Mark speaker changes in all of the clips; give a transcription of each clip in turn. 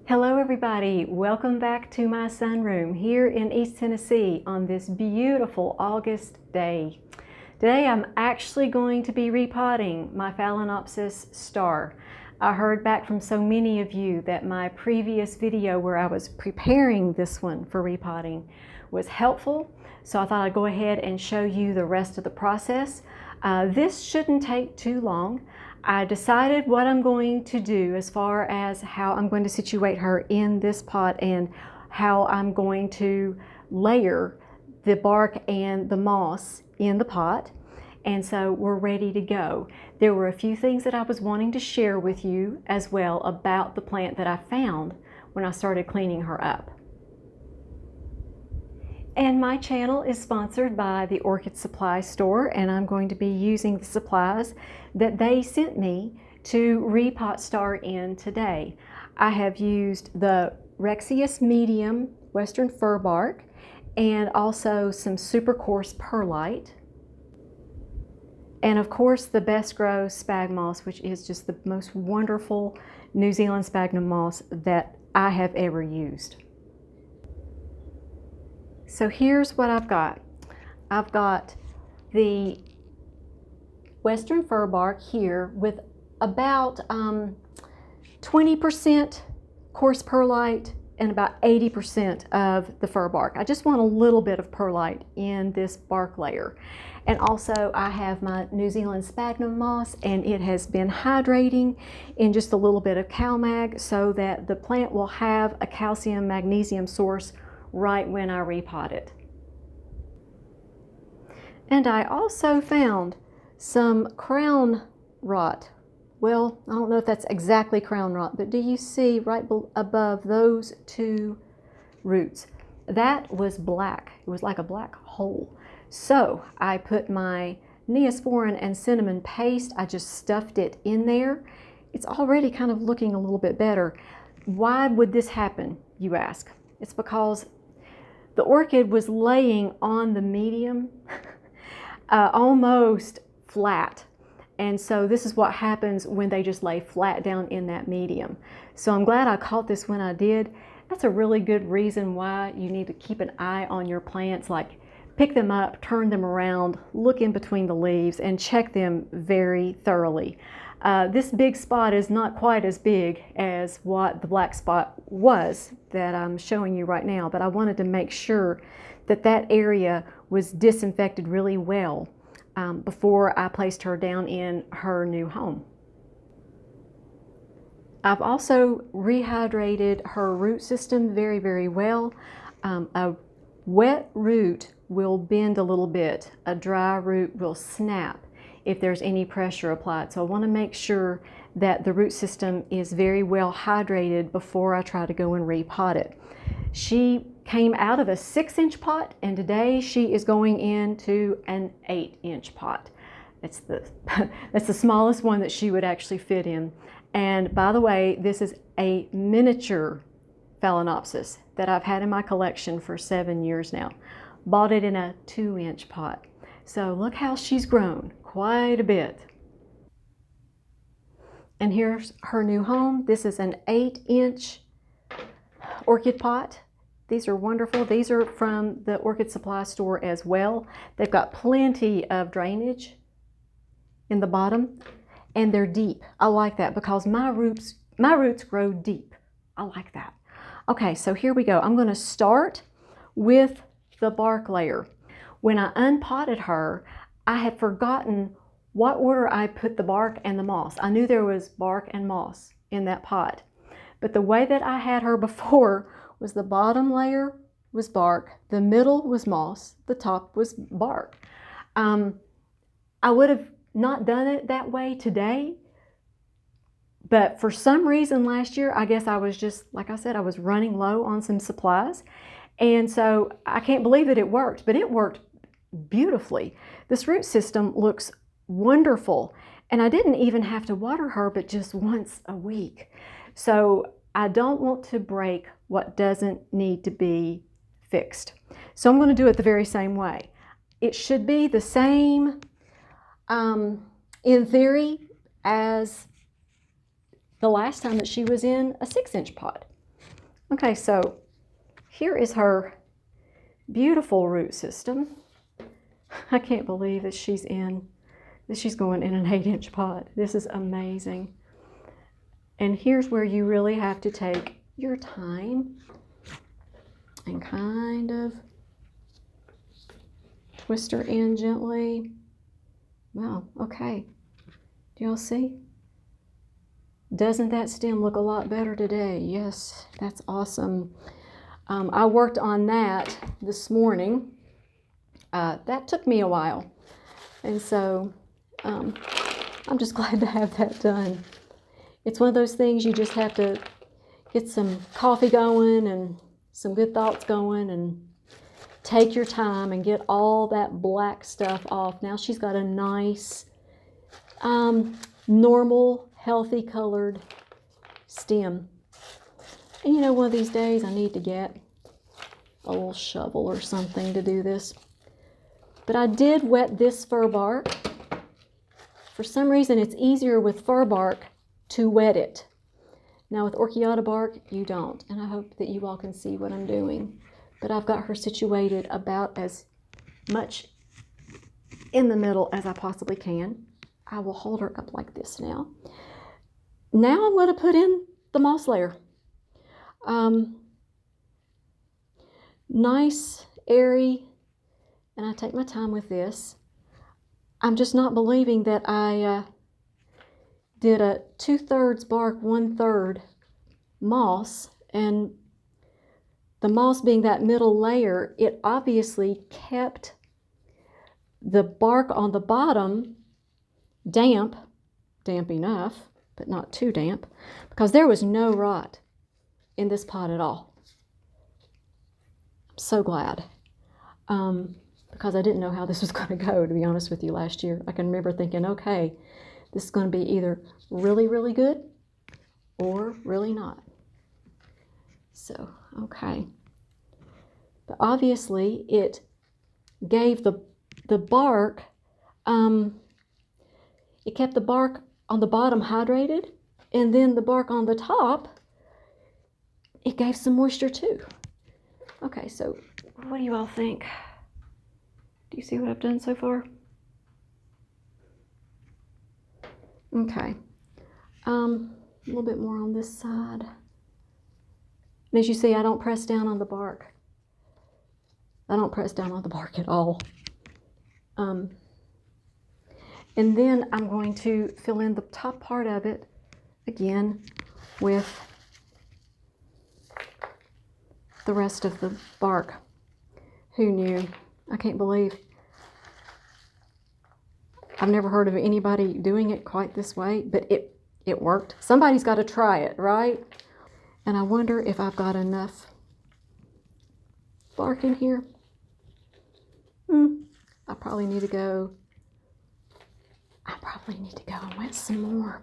Speaker 1: Hello everybody, welcome back to my sunroom here in East Tennessee on this beautiful August day. Today I'm actually going to be repotting my Phalenopsis star. I heard back from so many of you that my previous video where I was preparing this one for repotting was helpful, so I thought I'd go ahead and show you the rest of the process. This shouldn't take too long. I decided what I'm going to do as far as how I'm going to situate her in this pot and how I'm going to layer the bark and the moss in the pot. And so we're ready to go. There were a few things that I was wanting to share with you as well about the plant that I found when I started cleaning her up. And my channel is sponsored by the Orchid supply store, and I'm going to be using the supplies that they sent me to repot star in today. I have used the Rexius medium western fir bark and also some super coarse perlite. And of course the Best Grow spag moss, which is just the most wonderful New Zealand sphagnum moss that I have ever used. So here's what I've got. I've got the western fir bark here with about 20% coarse perlite and about 80% of the fir bark. I just want a little bit of perlite in this bark layer. And also I have my New Zealand sphagnum moss, and it has been hydrating in just a little bit of CalMag so that the plant will have a calcium magnesium source right when I repot it. And I also found some crown rot. Well, I don't know if that's exactly crown rot, but do you see right above those two roots? That was black. It was like a black hole. So I put my Neosporin and cinnamon paste. I just stuffed it in there. It's already kind of looking a little bit better. Why would this happen, you ask? It's because the orchid was laying on the medium almost flat. And so this is what happens when they just lay flat down in that medium. So I'm glad I caught this when I did. That's a really good reason why you need to keep an eye on your plants, like pick them up, turn them around, look in between the leaves, and check them very thoroughly. This big spot is not quite as big as what the black spot was that I'm showing you right now, but I wanted to make sure that that area was disinfected really well before I placed her down in her new home. I've also rehydrated her root system very, very well. A wet root will bend a little bit. A dry root will snap if there's any pressure applied. So I want to make sure that the root system is very well hydrated before I try to go and repot it. She came out of a 6-inch pot, and today she is going into an 8-inch pot. That's the smallest one that she would actually fit in. And by the way, this is a miniature Phalenopsis that I've had in my collection for 7 years now. Bought it in a 2-inch pot. So look how she's grown, quite a bit. And here's her new home. This is an 8-inch orchid pot. These are wonderful. These are from the Orchid supply store as well. They've got plenty of drainage in the bottom, and they're deep. I like that because my roots grow deep. I like that. Okay, so here we go. I'm going to start with the bark layer. When I unpotted her, I had forgotten what order I put the bark and the moss. I knew there was bark and moss in that pot, but the way that I had her before was the bottom layer was bark, the middle was moss, the top was bark. I would have not done it that way today, but for some reason last year, I guess I was just, like I said, I was running low on some supplies. And so I can't believe that it worked, but it worked beautifully. This root system looks wonderful. And I didn't even have to water her, but just once a week. So I don't want to break what doesn't need to be fixed. So I'm going to do it the very same way. It should be the same in theory as the last time that she was in a 6-inch pot. Okay, so here is her beautiful root system. I can't believe that she's going in an 8-inch pot. This is amazing. And here's where you really have to take your time and kind of twist her in gently. Wow, okay. Do y'all see? Doesn't that stem look a lot better today? Yes, that's awesome. I worked on that this morning. That took me a while. And so I'm just glad to have that done. It's one of those things you just have to get some coffee going and some good thoughts going and take your time and get all that black stuff off. Now she's got a nice, normal, healthy colored stem. And you know, one of these days I need to get a little shovel or something to do this. But I did wet this fir bark. For some reason, it's easier with fir bark to wet it. Now with orchiata bark, you don't. And I hope that you all can see what I'm doing. But I've got her situated about as much in the middle as I possibly can. I will hold her up like this now. Now I'm going to put in the moss layer. Nice, airy, and I take my time with this. I'm just not believing that I did a 2/3 bark, 1/3 moss, and the moss being that middle layer, it obviously kept the bark on the bottom damp enough, but not too damp, because there was no rot in this pot at all. I'm so glad. Because I didn't know how this was going to go, to be honest with you, last year. I can remember thinking, okay, this is going to be either really, really good or really not. So, okay. But obviously, it gave the bark, it kept the bark on the bottom hydrated, and then the bark on the top, it gave some moisture too. Okay, so what do you all think? Do you see what I've done so far? Okay. A little bit more on this side. And as you see, I don't press down on the bark. I don't press down on the bark at all. And then I'm going to fill in the top part of it again with the rest of the bark. Who knew? I can't believe I've never heard of anybody doing it quite this way, but it worked. Somebody's got to try it, right? And I wonder if I've got enough bark in here. I probably need to go and wet some more.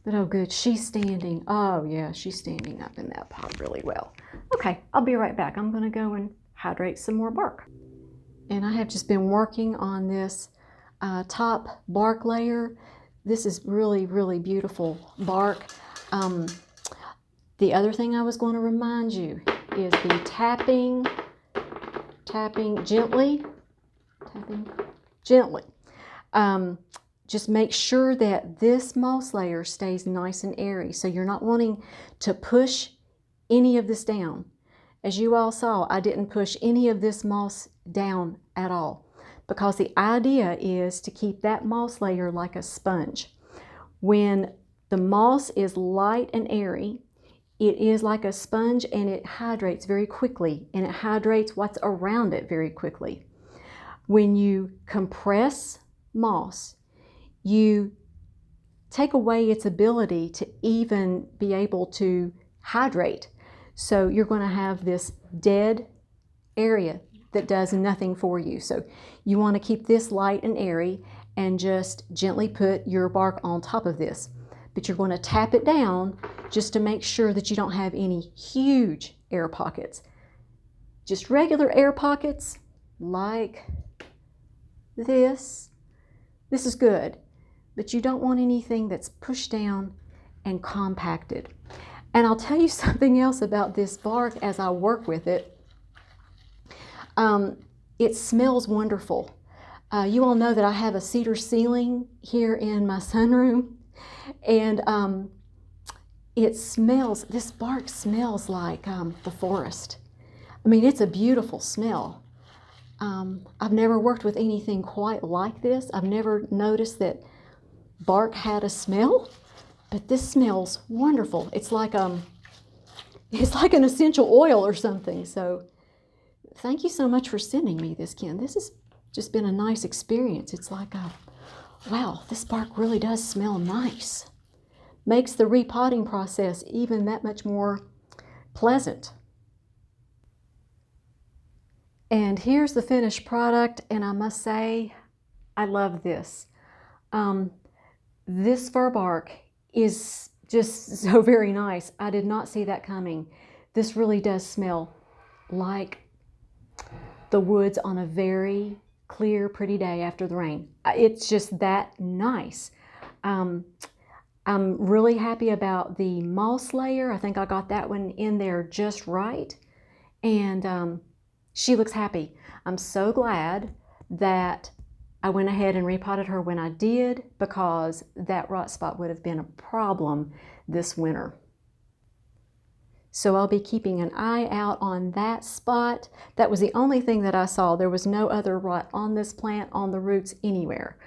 Speaker 1: But oh good, she's standing. Oh yeah, she's standing up in that pot really well. Okay, I'll be right back. I'm gonna go and hydrate some more bark. And I have just been working on this top bark layer. This is really, really beautiful bark. The other thing I was going to remind you is the tapping gently. Just make sure that this moss layer stays nice and airy. So you're not wanting to push any of this down. As you all saw, I didn't push any of this moss down at all, because the idea is to keep that moss layer like a sponge. When the moss is light and airy, it is like a sponge, and it hydrates very quickly, and it hydrates what's around it very quickly. When you compress moss, you take away its ability to even be able to hydrate. So you're going to have this dead area that does nothing for you. So you want to keep this light and airy and just gently put your bark on top of this. But you're going to tap it down just to make sure that you don't have any huge air pockets. Just regular air pockets like this. This is good, but you don't want anything that's pushed down and compacted. And I'll tell you something else about this bark as I work with it. It smells wonderful. You all know that I have a cedar ceiling here in my sunroom, and this bark smells like the forest. I mean, it's a beautiful smell. I've never worked with anything quite like this. I've never noticed that bark had a smell, but this smells wonderful. It's like an essential oil or something. So thank you so much for sending me this, Ken. This has just been a nice experience. It's like, wow, this bark really does smell nice. Makes the repotting process even that much more pleasant. And here's the finished product, and I must say, I love this. This fir bark is just so very nice. I did not see that coming. This really does smell like the woods on a very clear, pretty day after the rain. It's just that nice. I'm really happy about the moss layer. I think I got that one in there just right. And she looks happy. I'm so glad that I went ahead and repotted her when I did, because that rot spot would have been a problem this winter. So I'll be keeping an eye out on that spot. That was the only thing that I saw. There was no other rot on this plant, on the roots, anywhere.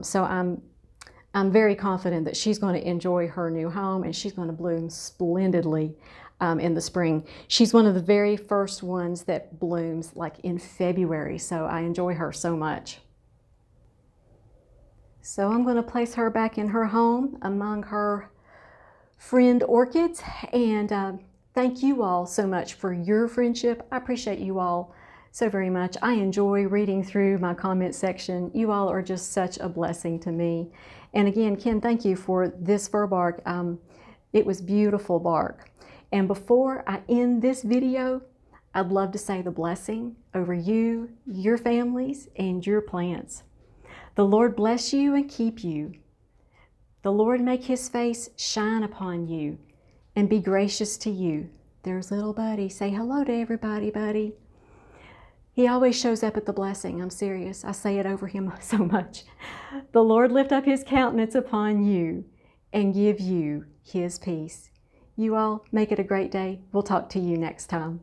Speaker 1: So I'm very confident that she's going to enjoy her new home, and she's going to bloom splendidly in the spring. She's one of the very first ones that blooms like in February, so I enjoy her so much. So I'm going to place her back in her home among her friend orchids, and thank you all so much for your friendship. I appreciate you all so very much. I enjoy reading through my comment section. You all are just such a blessing to me. And again, Ken, thank you for this fir bark. It was beautiful bark. And before I end this video, I'd love to say the blessing over you, your families, and your plants. The Lord bless you and keep you. The Lord make his face shine upon you and be gracious to you. There's little Buddy. Say hello to everybody, Buddy. He always shows up at the blessing. I'm serious. I say it over him so much. The Lord lift up his countenance upon you and give you his peace. You all make it a great day. We'll talk to you next time.